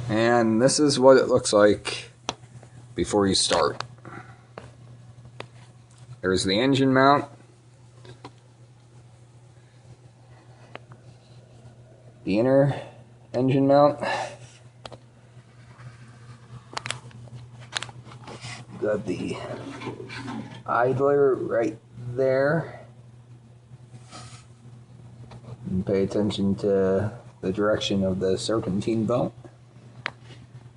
And this is what it looks like before you start. There's the engine mount. The inner engine mount. Got the idler right there. And pay attention to the direction of the serpentine belt.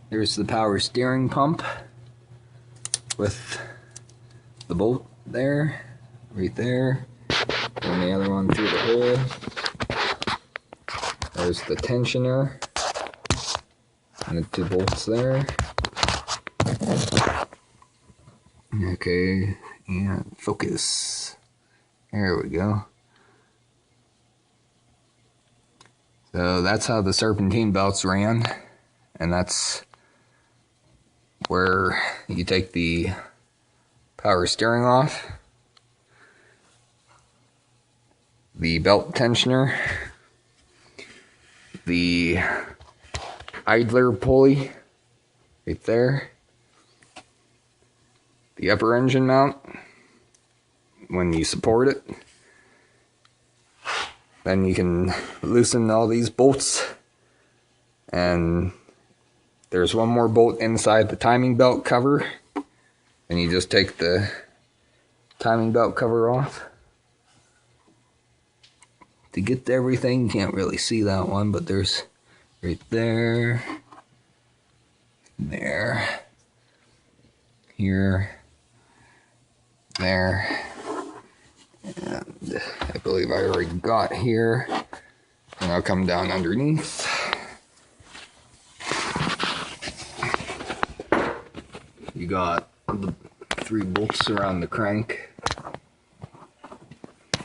There's the power steering pump with the bolt there, right there, and the other one through the hole. There's the tensioner and the 2 bolts there. Okay, and focus. There we go. So that's how the serpentine belts ran, and that's where you take the power steering off, the belt tensioner, the idler pulley right there, the upper engine mount when you support it. Then you can loosen all these bolts, and there's one more bolt inside the timing belt cover, and you just take the timing belt cover off. To get to everything, you can't really see that one, but there's right there, there, here, there, and I believe I already got here, and I'll come down underneath. You got the 3 bolts around the crank.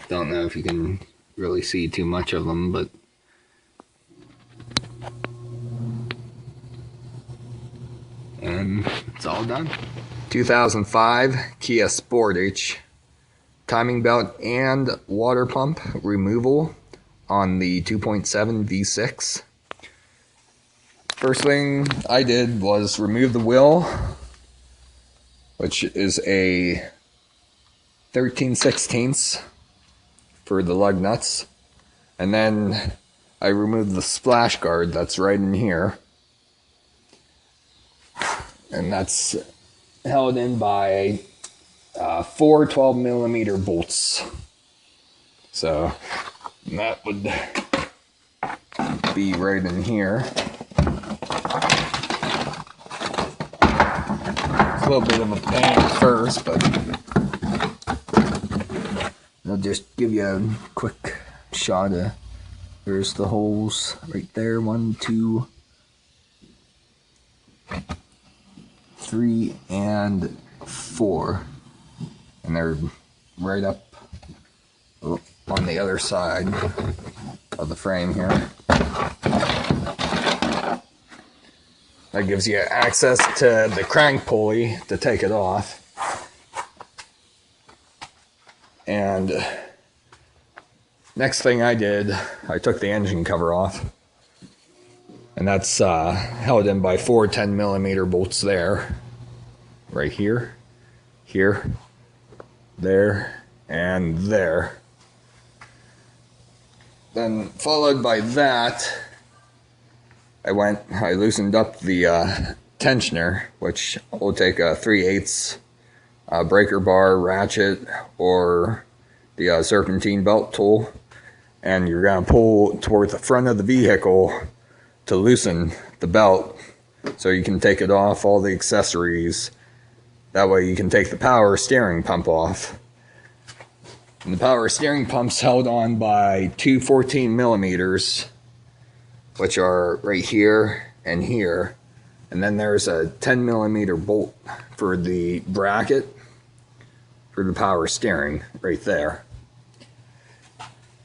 Don't know if you can really see too much of them, but and it's all done. 2005 Kia Sportage timing belt and water pump removal on the 2.7 V6. First thing I did was remove the wheel, which is a 13/16 for the lug nuts, and then I removed the splash guard that's right in here, and that's held in by 4 12mm bolts. So that would be right in here. It's a little bit of a pain at first, but I'll just give you a quick shot of, there's the holes right there, 1, 2, 3, and 4. And they're right up on the other side of the frame here. That gives you access to the crank pulley to take it off. And next thing I did, I took the engine cover off, and that's held in by 4 10mm bolts there, right here, here, there, and there. Then followed by that, I loosened up the tensioner, which will take a 3/8 breaker bar, ratchet, or the serpentine belt tool, and you're going to pull toward the front of the vehicle to loosen the belt so you can take it off all the accessories. That way you can take the power steering pump off. And the power steering pump's held on by 2 14mm, which are right here and here. And then there's a 10mm bolt for the bracket for the power steering right there.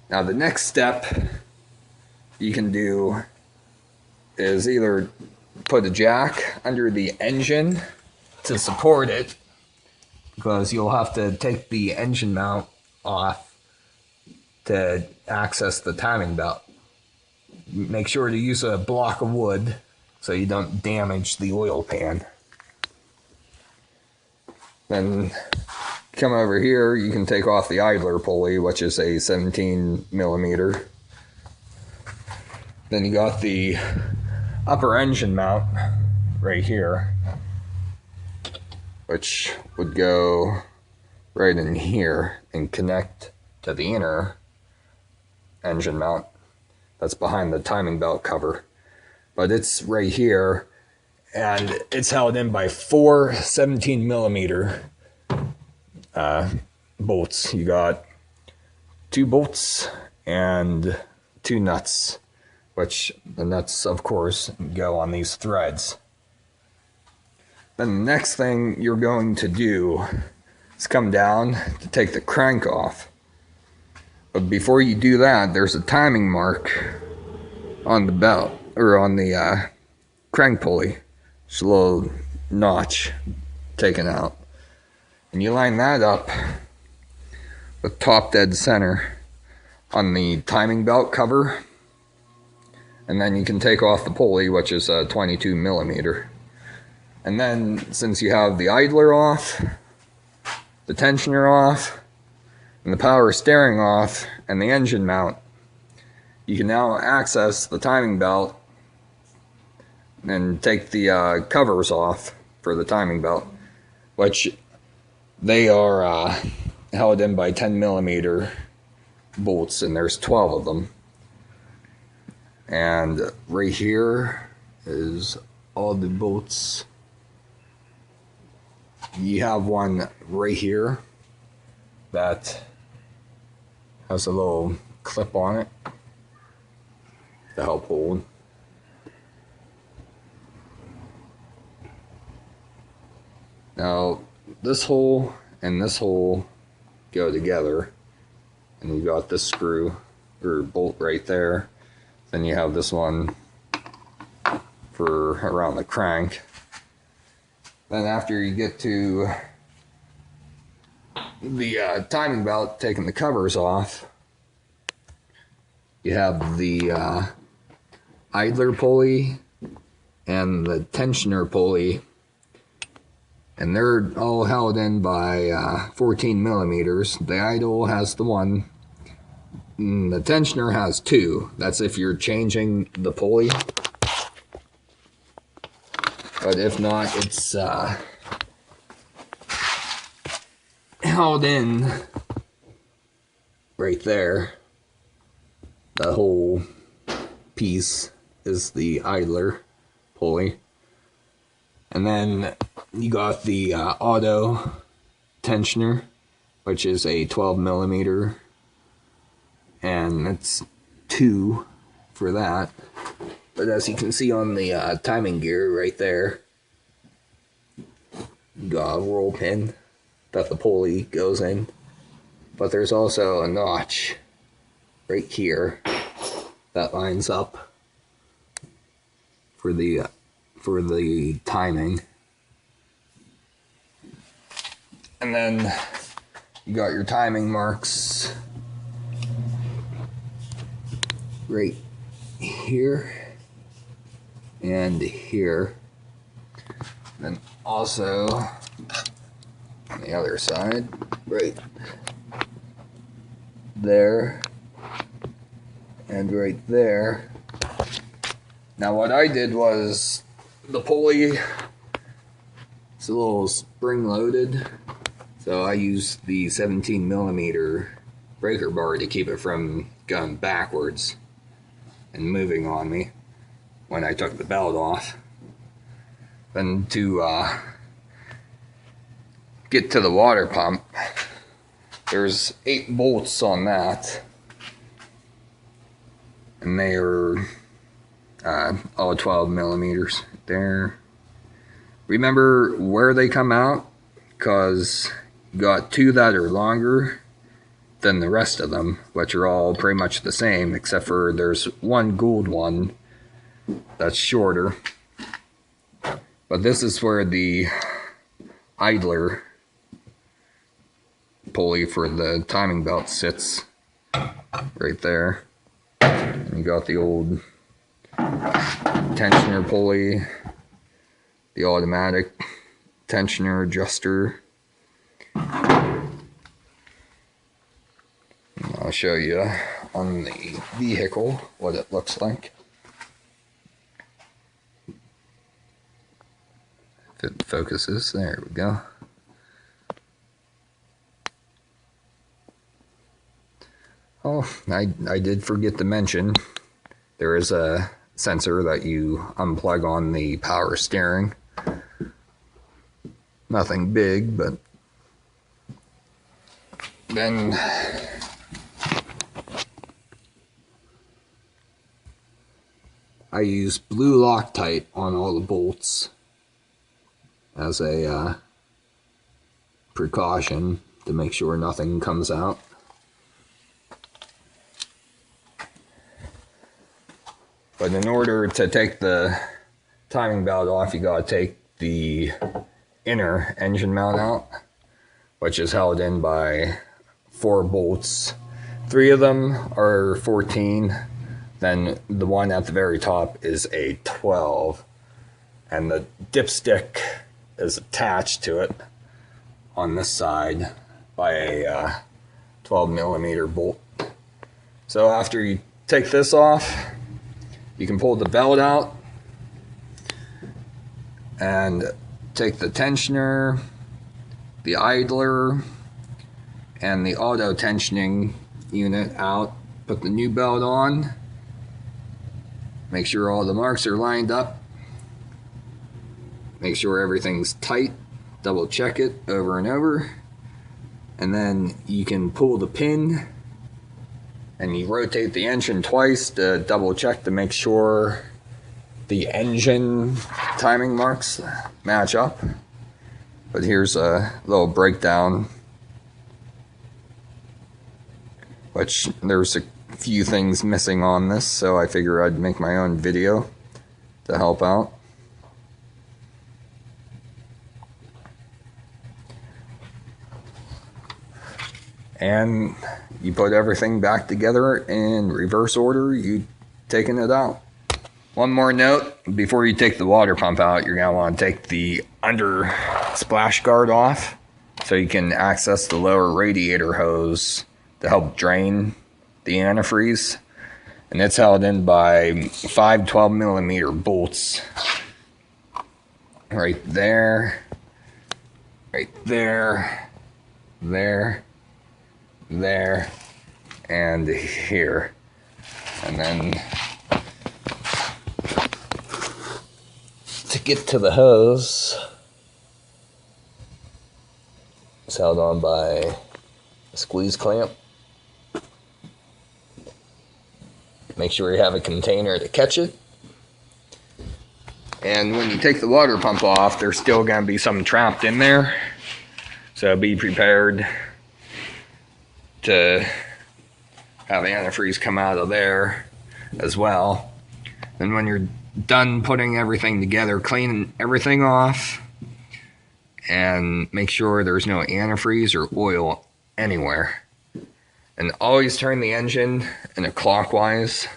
Now the next step you can do is either put a jack under the engine to support it, because you'll have to take the engine mount off to access the timing belt. Make sure to use a block of wood so so you don't damage the oil pan. Then come over here, you can take off the idler pulley, which is a 17 millimeter. Then you got the upper engine mount right here, which would go right in here and connect to the inner engine mount that's behind the timing belt cover. But it's right here, and it's held in by 4 17 millimeter bolts. You got 2 bolts and 2 nuts, which the nuts, of course, go on these threads. Then the next thing you're going to do is come down to take the crank off. But before you do that, there's a timing mark on the belt, or on the crank pulley. It's a little notch taken out. And you line that up with top dead center on the timing belt cover. And then you can take off the pulley, which is 22 millimeter. And then, since you have the idler off, the tensioner off, and the power steering off, and the engine mount, you can now access the timing belt and take the covers off for the timing belt, which they are held in by 10 millimeter bolts, and there's 12 of them. And right here is all the bolts. You have one right here that has a little clip on it to help hold. Now, this hole and this hole go together, and you got this screw or bolt right there. Then you have this one for around the crank. Then after you get to the timing belt, taking the covers off, you have the idler pulley and the tensioner pulley, and they're all held in by 14 millimeters. The idle has the one, and the tensioner has 2. That's if you're changing the pulley. But if not, it's held in right there. The whole piece is the idler pulley. And then you got the auto tensioner, which is a 12 millimeter, and it's 2 for that. But as you can see on the timing gear right there, you got a roll pin that the pulley goes in. But there's also a notch right here that lines up for the timing. And then you got your timing marks right here and here. Then also on the other side, right there and right there. Now what I did was, the pulley is a little spring loaded, so I used the 17 millimeter breaker bar to keep it from going backwards and moving on me when I took the belt off. Then to get to the water pump, there's 8 bolts on that, and they are all 12 millimeters there. Remember where they come out, because you got 2 that are longer than the rest of them, which are all pretty much the same, except for there's one gold one that's shorter. But this is where the idler pulley for the timing belt sits, right there. And you got the old tensioner pulley, the automatic tensioner adjuster. I'll show you on the vehicle what it looks like. If it focuses, there we go. Oh, I did forget to mention, there is a sensor that you unplug on the power steering. Nothing big, but then I use blue Loctite on all the bolts as a precaution to make sure nothing comes out. But in order to take the timing belt off, you gotta take the inner engine mount out, which is held in by 4 bolts. 3 of them are 14, then the one at the very top is a 12, and the dipstick is attached to it on this side by a 12mm bolt. So after you take this off, you can pull the belt out and take the tensioner, the idler, and the auto tensioning unit out. Put the new belt on. Make sure all the marks are lined up. Make sure everything's tight. Double check it over and over. And then you can pull the pin and you rotate the engine twice to double check to make sure the engine timing marks match up. But here's a little breakdown, which there's a few things missing on this, so I figure I'd make my own video to help out. And you put everything back together in reverse order you taken it out. One more note, before you take the water pump out, you're going to want to take the under splash guard off so you can access the lower radiator hose to help drain the antifreeze. And it's held in by 5 12mm bolts right there, right there, there, there, and here. And then to get to the hose, it's held on by a squeeze clamp. Make sure you have a container to catch it. And when you take the water pump off, there's still going to be some trapped in there. So be prepared to have antifreeze come out of there as well. And when you're done putting everything together, clean everything off and make sure there's no antifreeze or oil anywhere. And always turn the engine in a clockwise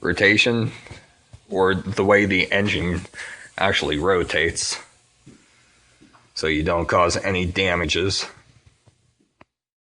rotation, or the way the engine actually rotates, so you don't cause any damages.